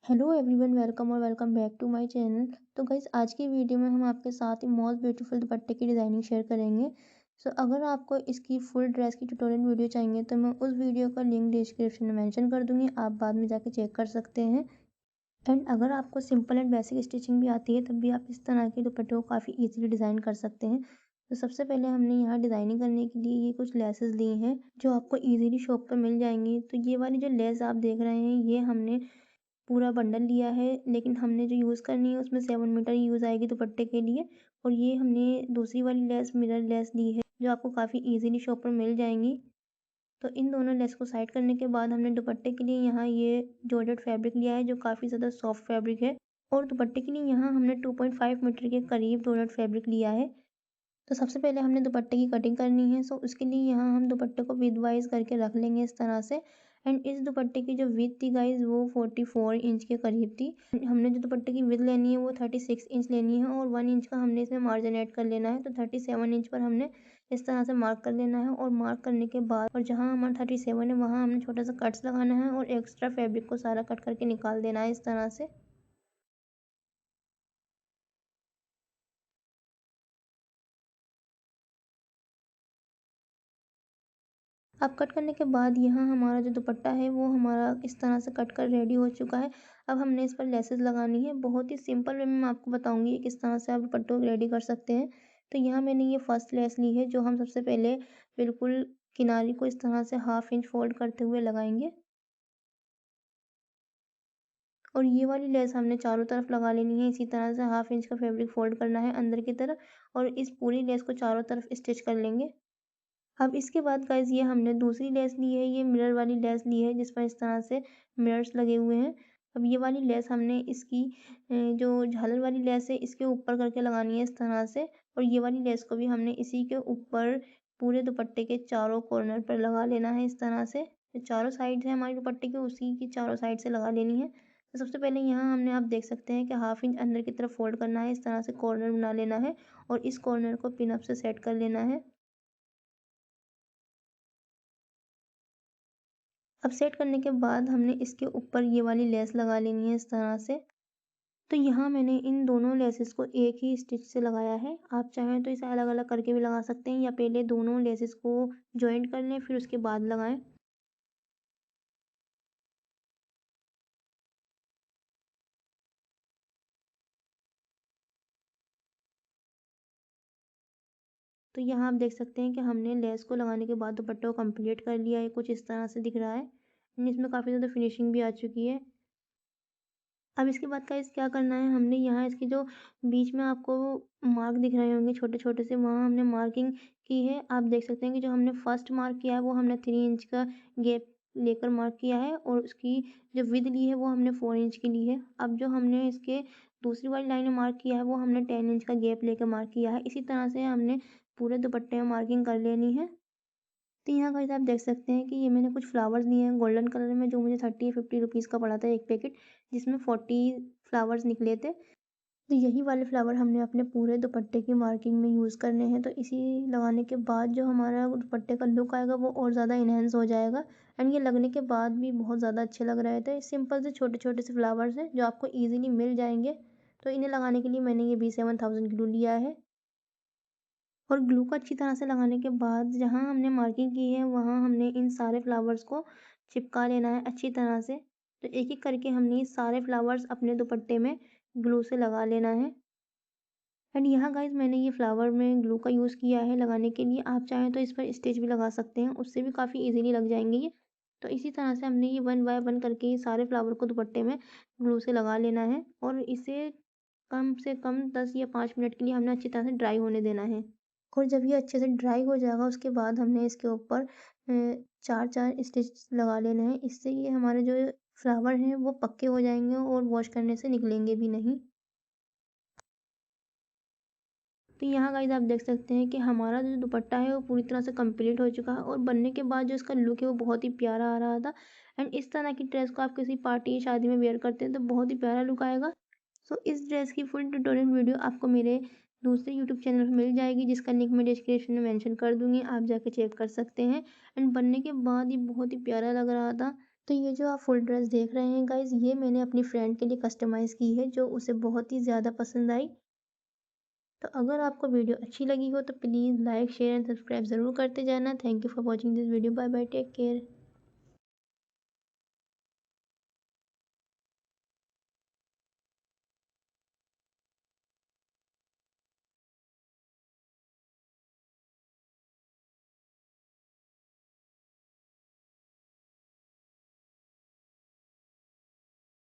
Hello everyone, welcome और welcome back to my channel. तो guys, आज की वीडियो में हम आपके साथ ही मोस्ट ब्यूटीफुल दुपट्टे की डिज़ाइनिंग शेयर करेंगे। सो अगर आपको इसकी फुल ड्रेस की ट्यूटोरियल वीडियो चाहिए तो मैं उस वीडियो का लिंक डिस्क्रिप्शन में मेंशन कर दूंगी, आप बाद में जाके चेक कर सकते हैं। एंड अगर आपको सिंपल एंड बेसिक स्टिचिंग भी आती है तब भी आप इस तरह के दुपट्टे को काफ़ी ईजिली डिज़ाइन कर सकते हैं। तो सबसे पहले हमने यहाँ डिज़ाइनिंग करने के लिए ये कुछ लेसेस ली हैं जो आपको ईजिली शॉप पर मिल जाएंगी। तो ये वाली जो लेस आप देख रहे हैं ये हमने पूरा बंडल लिया है, लेकिन हमने जो यूज़ करनी है उसमें 7 मीटर यूज़ आएगी दुपट्टे के लिए। और ये हमने दूसरी वाली लेस मिरर लेस ली है जो आपको काफ़ी ईजिली शॉप पर मिल जाएंगी। तो इन दोनों लेस को साइड करने के बाद हमने दुपट्टे के लिए यहाँ ये जॉर्जेट फैब्रिक लिया है जो काफ़ी ज़्यादा सॉफ्ट फैब्रिक है। और दुपट्टे के लिए यहाँ हमने 2.5 मीटर के करीब जॉर्जेट फैब्रिक लिया है। तो सबसे पहले हमने दुपट्टे की कटिंग करनी है। सो उसके लिए यहाँ हम दुपट्टे को विदवाइज करके रख लेंगे इस तरह से। एंड इस दुपट्टे की जो विड्थ थी गाइज वो 44 इंच के करीब थी। हमने जो दुपट्टे की विड्थ लेनी है वो 36 इंच लेनी है और 1 इंच का हमने इसमें मार्जिन ऐड कर लेना है। तो 37 इंच पर हमने इस तरह से मार्क कर लेना है। और मार्क करने के बाद और जहाँ हमारा 37 है वहाँ हमने छोटा सा कट्स लगाना है और एक्स्ट्रा फैब्रिक को सारा कट करके निकाल देना है इस तरह से। अब कट करने के बाद यहाँ हमारा जो दुपट्टा है वो हमारा इस तरह से कट कर रेडी हो चुका है। अब हमने इस पर लेसेस लगानी है। बहुत ही सिंपल वे में मैं आपको बताऊंगी किस तरह से आप दुपट्टों को रेडी कर सकते हैं। तो यहाँ मैंने ये फर्स्ट लेस ली है जो हम सबसे पहले बिल्कुल किनारे को इस तरह से 1/2 इंच फोल्ड करते हुए लगाएंगे। और ये वाली लेस हमने चारों तरफ लगा लेनी है। इसी तरह से 1/2 इंच का फैब्रिक फोल्ड करना है अंदर की तरफ और इस पूरी लेस को चारों तरफ स्टिच कर लेंगे। अब इसके बाद गाइज़ ये हमने दूसरी लेस ली है, ये मिरर वाली लेस ली है जिस पर इस तरह से मिरर्स लगे हुए हैं। अब ये वाली लेस हमने इसकी जो झालर वाली लेस है इसके ऊपर करके लगानी है इस तरह से। और ये वाली लेस को भी हमने इसी के ऊपर पूरे दुपट्टे के चारों कॉर्नर पर लगा लेना है इस तरह से। जो चारों साइड है हमारे दुपट्टे के उसी की चारों साइड से लगा लेनी है। तो सबसे पहले यहाँ हमने आप देख सकते हैं कि 1/2 इंच अंदर की तरफ फोल्ड करना है, इस तरह से कॉर्नर बना लेना है और इस कॉर्नर को पिन अप से सेट कर लेना है। अब सेट करने के बाद हमने इसके ऊपर ये वाली लेस लगा लेनी है इस तरह से। तो यहाँ मैंने इन दोनों लेसेस को एक ही स्टिच से लगाया है। आप चाहें तो इसे अलग-अलग करके भी लगा सकते हैं या पहले दोनों लेसेस को जॉइंट कर लें फिर उसके बाद लगाएं। तो यहाँ आप देख सकते हैं कि हमने लेस को लगाने के बाद दुपट्टा को कंप्लीट कर लिया है, कुछ इस तरह से दिख रहा है। इसमें काफ़ी ज़्यादा फिनिशिंग भी आ चुकी है। अब इसके बाद गाइस क्या करना है, हमने यहाँ इसके जो बीच में आपको मार्क दिख रहे होंगे छोटे-छोटे से, वहाँ हमने मार्किंग की है। आप देख सकते हैं कि जो हमने फर्स्ट मार्क किया है वो हमने 3 इंच का गैप लेकर मार्क किया है और उसकी जो विड्थ ली है वो हमने 4 इंच की ली है। अब जो हमने इसके दूसरी वाली लाइन में मार्क किया है वो हमने 10 इंच का गैप लेकर मार्क किया है। इसी तरह से हमने पूरे दुपट्टे में मार्किंग कर लेनी है। तो यहाँ गाइस आप देख सकते हैं कि ये मैंने कुछ फ्लावर्स लिए हैं गोल्डन कलर में जो मुझे 30-50 रुपीज़ का पड़ा था एक पैकेट, जिसमें 40 फ्लावर्स निकले थे। तो यही वाले फ्लावर हमने अपने पूरे दुपट्टे की मार्किंग में यूज़ करने हैं। तो इसी लगाने के बाद जो हमारा दुपट्टे का लुक आएगा वो और ज़्यादा इन्हेंस हो जाएगा। एंड ये लगने के बाद भी बहुत ज़्यादा अच्छे लग रहे थे। सिंपल से छोटे-छोटे से फ्लावर्स हैं जो आपको ईज़िली मिल जाएँगे। तो इन्हें लगाने के लिए मैंने ये B7000 ग्लू लिया है। और ग्लू को अच्छी तरह से लगाने के बाद जहाँ हमने मार्किंग की है वहाँ हमने इन सारे फ्लावर्स को चिपका लेना है अच्छी तरह से। तो एक-एक करके हमने ये सारे फ्लावर्स अपने दुपट्टे में ग्लू से लगा लेना है। एंड यहाँ गाइस मैंने ये फ्लावर में ग्लू का यूज़ किया है लगाने के लिए। आप चाहें तो इस पर स्टिच भी लगा सकते हैं, उससे भी काफ़ी ईज़िली लग जाएँगे ये। तो इसी तरह से हमने ये 1 बाय 1 करके ये सारे फ्लावर को दुपट्टे में ग्लू से लगा लेना है और इसे कम से कम 10 या 5 मिनट के लिए हमने अच्छी तरह से ड्राई होने देना है। और जब ये अच्छे से ड्राई हो जाएगा उसके बाद हमने इसके ऊपर 4-4 स्टिच लगा लेने हैं। इससे ये हमारे जो फ्लावर हैं वो पक्के हो जाएँगे और वॉश करने से निकलेंगे भी नहीं। तो यहाँ गाइस आप देख सकते हैं कि हमारा जो दुपट्टा है वो पूरी तरह से कंप्लीट हो चुका है और बनने के बाद जो इसका लुक है वो बहुत ही प्यारा आ रहा था। एंड इस तरह की ड्रेस को आप किसी पार्टी या शादी में वेयर करते हैं तो बहुत ही प्यारा लुक आएगा। सो इस ड्रेस की फुल ट्यूटोरियल वीडियो आपको मेरे दूसरे यूट्यूब चैनल पर मिल जाएगी जिसका लिंक मैं डिस्क्रिप्शन में मेंशन कर दूंगी, आप जाके चेक कर सकते हैं। एंड बनने के बाद ये बहुत ही प्यारा लग रहा था। तो ये जो आप फुल ड्रेस देख रहे हैं गाइज़, ये मैंने अपनी फ्रेंड के लिए कस्टमाइज़ की है, जो उसे बहुत ही ज़्यादा पसंद आई। तो अगर आपको वीडियो अच्छी लगी हो तो please like, share and subscribe ज़रूर करते जाना। Thank you for watching this video. Bye bye, take care.